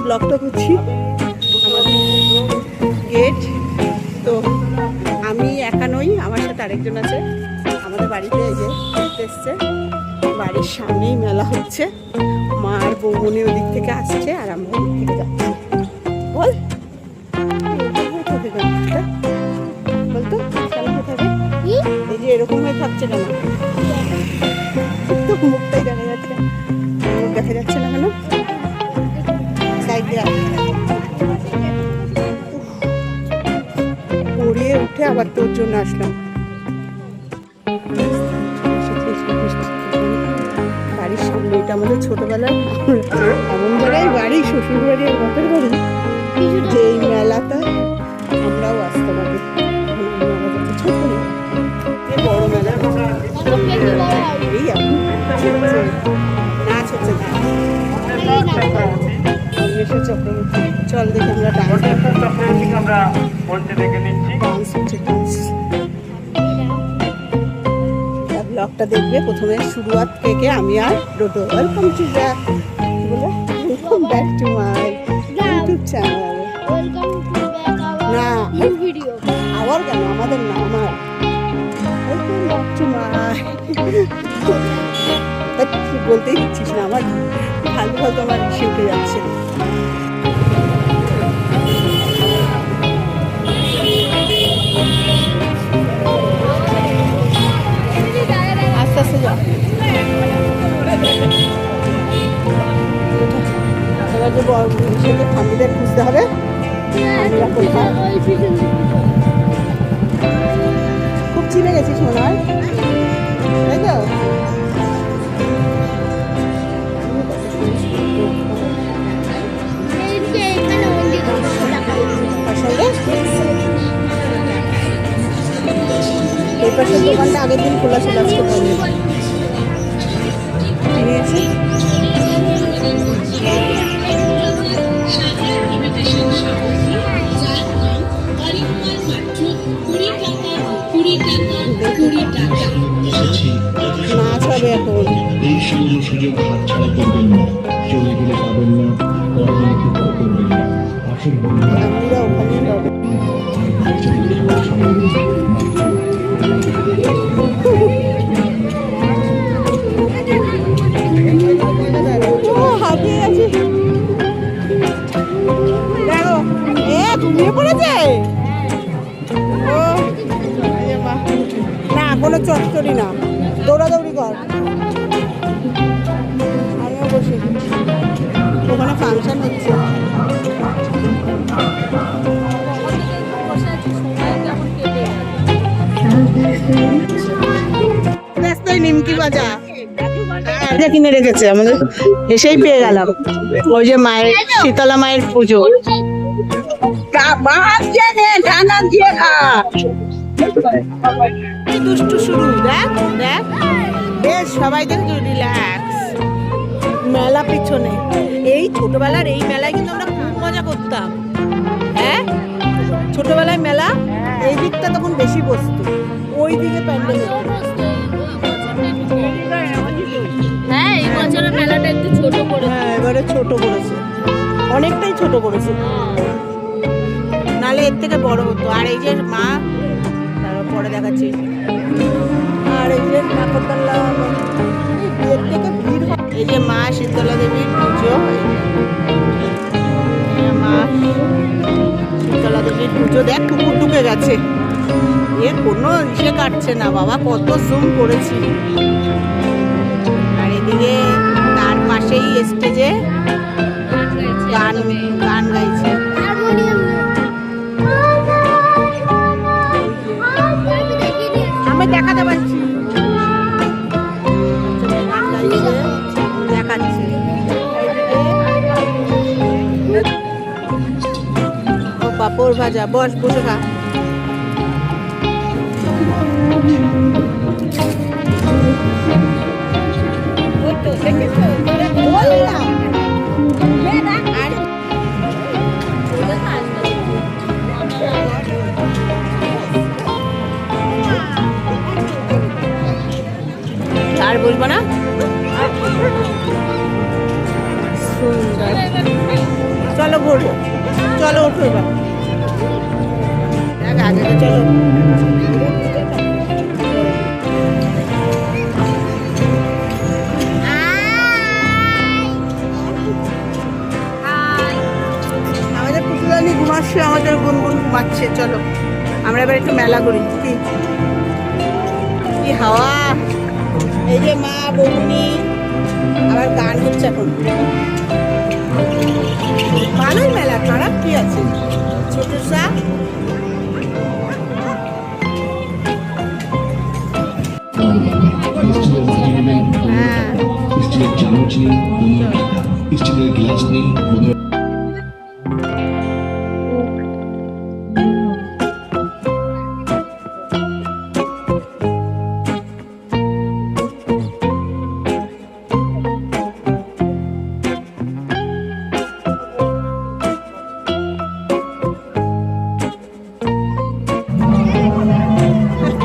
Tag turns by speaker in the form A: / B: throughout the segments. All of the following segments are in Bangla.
A: ব্লগটা করছি আমাদের গেট। তো আমি একা নই, আমার সাথে আরেকজন আছে। আমাদের বাড়িতে এই যে ঘুরতে এসছে, বাড়ির সামনেই মেলা হচ্ছে। মা আর বৌমনি ওদিক থেকে আসছে আর আমরা ওদিক থেকে যাচ্ছি। বল বলতো কেন থাকে, এই যে এরকম হয়ে থাকছে কেন? তো মুখটাই দেখা যাচ্ছে, মুখ দেখা যাচ্ছে না কেন? সাইডে পড়িয়ে উঠে আবার তোর জন্য আসলাম। বাড়ির সামনে, এটা আমাদের ছোটবেলার এমন জায়গায় বাড়ি, শ্বশুর বাড়ি আর বাপের বাড়ি, যে এই মেলাটা আমরাও আসতাম আগে। ছোট বড় মেলা এই এখন নাচ হচ্ছে। চক্রবর্তী, চল দেখি আমরা ডান্স হচ্ছে। ব্লগটা দেখবে প্রথমে শুরুয়াত থেকে আমি আর Dodo. Welcome to back to my YouTube channel. না আবার কেন, আমাদের না, আমার ওয়েলকাম ব্যাক টু মাই। বলতেই দিচ্ছিস না, আমার ফালতু ফালতু আমার ইসে উঠে যাচ্ছে। আস্তে আস্তে যাও। এবার যে সেটা ফান্ডিদের খুঁজতে হবে। খুব চিনে গেছিস মনে হয়, তাই তো? এই পাশের দোকানটা আগের দিন খোলা ছিল, আজকে বন্ধ নিয়েছি। নাচ হবে এখন। এই সুযোগ হাতছাড়া করবেন না, চলে গেলে পাবেন না, করবেন না। আমরা ওখানে যাবো। ঘুমিয়ে পড়েছে না, কোনো চটচড়ি না, দৌড়াদৌড়ি কর। আমিও বসে, ওখানে ফাংশন হচ্ছে। নিমকি ভাজা কিনে রেখেছে আমাদের, এসেই পেয়ে গেলাম। ওই যে মায়ের, শীতলা মায়ের পুজো। দুষ্টু শুরু, দেখ দেখ, বেশ সবাই দেখে রিল্যাক্স। মেলা পিছনে, এই ছোটবেলার এই মেলায় কিন্তু আমরা খুব মজা করতাম। হ্যাঁ, ছোটবেলায় মেলা এই দিকটা তখন বেশি বসতো, ওই দিকে প্যান্ডেল।
B: হ্যাঁ, এই বছরের মেলাটা একটু ছোট করেছে।
A: হ্যাঁ, এবারে ছোট করেছে, অনেকটাই ছোট করেছে, নালে এর থেকে বড় হতো। আর এই যে মা, পরে দেখাচ্ছি, আর এই যে ঠাকুরতলা, এর থেকে ভিড়। এই যে মা শীতলা দেবীর পুজো, মা শীতলা দেবীর পুজো। দেখ কুকুর ঢুকে গেছে, এর কোনো ইসে কাটছে না বাবা, কত জুম করেছি। আর এদিকে তার পাশেই স্টেজে গান গাইছে। আমি দেখাতে পারছি, দেখাচ্ছি। ও পাপড় ভাজা, বস বসে খা। আর বলবো না, সুন্দর। চল চলো ঘোরো, চলো ওঠো এবার। দেখ আগে তো চলো। আমাদের পুতুলানি ঘুমাচ্ছে, আমাদের গুনগুন ঘুমাচ্ছে। চলো আমরা এবার একটু মেলা করি। কি কি হাওয়া! এই যে মা বৌনি আবার গান হচ্ছে এখন। ভালোই মেলা, খারাপ কি আছে? ছোট সা হ্যাঁ
C: স্টিলের চামচ নেই, স্টিলের গ্লাস নেই।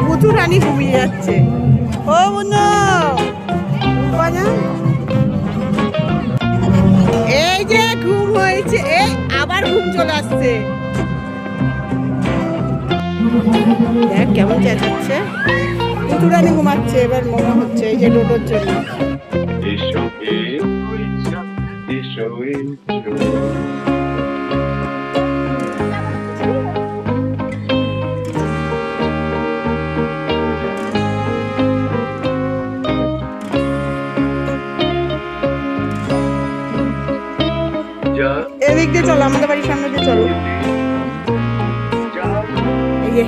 A: প্রচুর রানী ঘুমিয়ে যাচ্ছে। ও বন্ধু বাজা, এই যে ঘুম হয়েছে, এই আবার ঘুম চলে আসছে। দেখ কেমন চেঁচাচ্ছে। প্রচুর রানী ঘুমাচ্ছে, এবার মনে হচ্ছে এই যে ডোডোর জন্য। এদিক দিয়ে চলো, আমাদের বাড়ির সামনে দিয়ে চলো। এই যে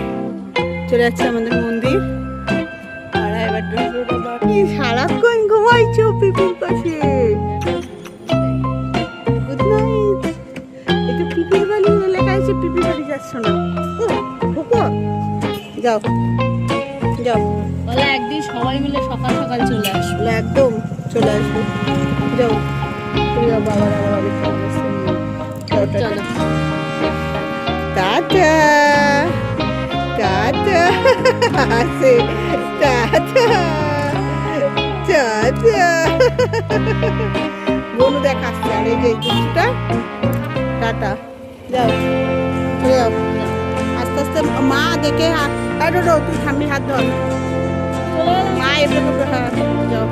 A: চলে যাচ্ছে আমাদের মন্দির। আর এবার ডোডো বাকি সারাক্ষণ ঘুমাইছো পিপির পাশে। Good night. এটা পিপির বাড়ি লেখা আছে, পিপির বাড়ি যাচ্ছ না? ঢুকো, যাও যাও।
B: বলে একদিন সবাই মিলে সকাল সকাল চলে আসবো।
A: বলে একদম চলে আসবো। যাও তুমি যাও, বাবার আবার অনেক কাজ আছে। যাও, টাটা।
B: চলো।
A: টাটা টাটা আছে, টাটা টাটা। বনু দেখ আসছে, আর এই যে কিছুটা টাটা। যাও চলে যাও আস্তে আস্তে। মা দেখে হাত, তুই ঠাম্মির হাত ধর। মা এসে তোকে, হ্যাঁ যাও।